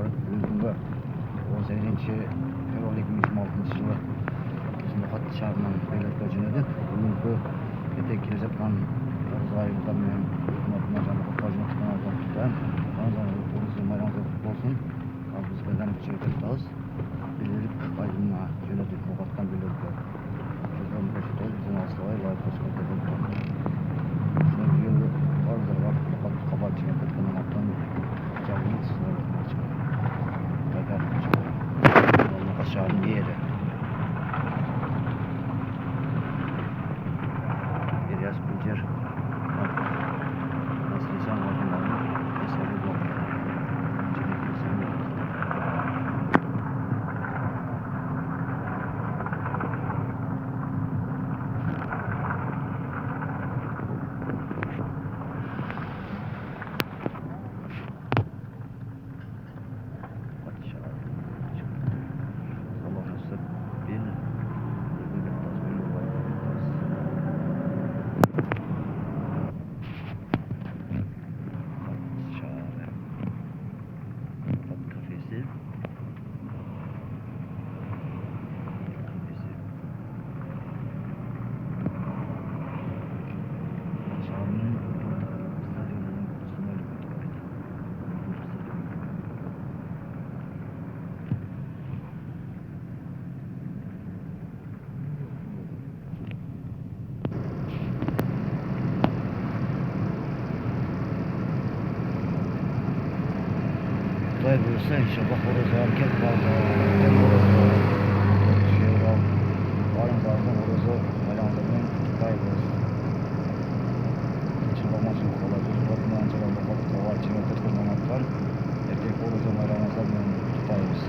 Özümde 18-ci fevral 2026-cı yılı Zümrüt şəhərindən belirtəcən idi. Bugünkü getek Recep-dən Oğuz ayında mənim hükümətimə canlı qocunluqdan aldım tutayım. Ondan Oğuz'un bayramınızda kutlu olsun. Biz bədən çevirdik. Bilirlik aydınla yönetik Muğat'tan bilirdik. Çözüm başı da bizim asılay layık hoşgörde buldu. Şimdi yılı vardır var. Kabar çevirdik. Kanalaktan canlıyı sınırlı çıkıyor. Kadar çıkıyor. Onun aşağının yeri. İlyas Bilger. Nasıl insan bakımlarının eseri bu. Çelik insan yok. Дай buyursa inşallah horozu hareket vardı. Hem horozu şey var. Varın zaten horozu hayranlarının kaybız. Çıkılma çok kolay. Uzatma ancak bakalım kavar çiğnetir kırmamaklar. Erkek horozu hayranlarının tutayız.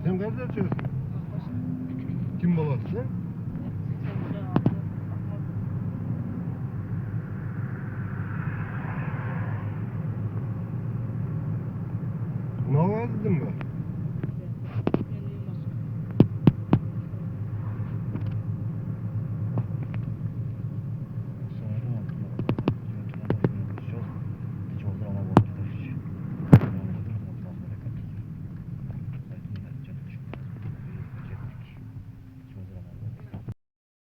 Sen nerede yaşıyorsun? Kim babası sen? Ne var dedim ben?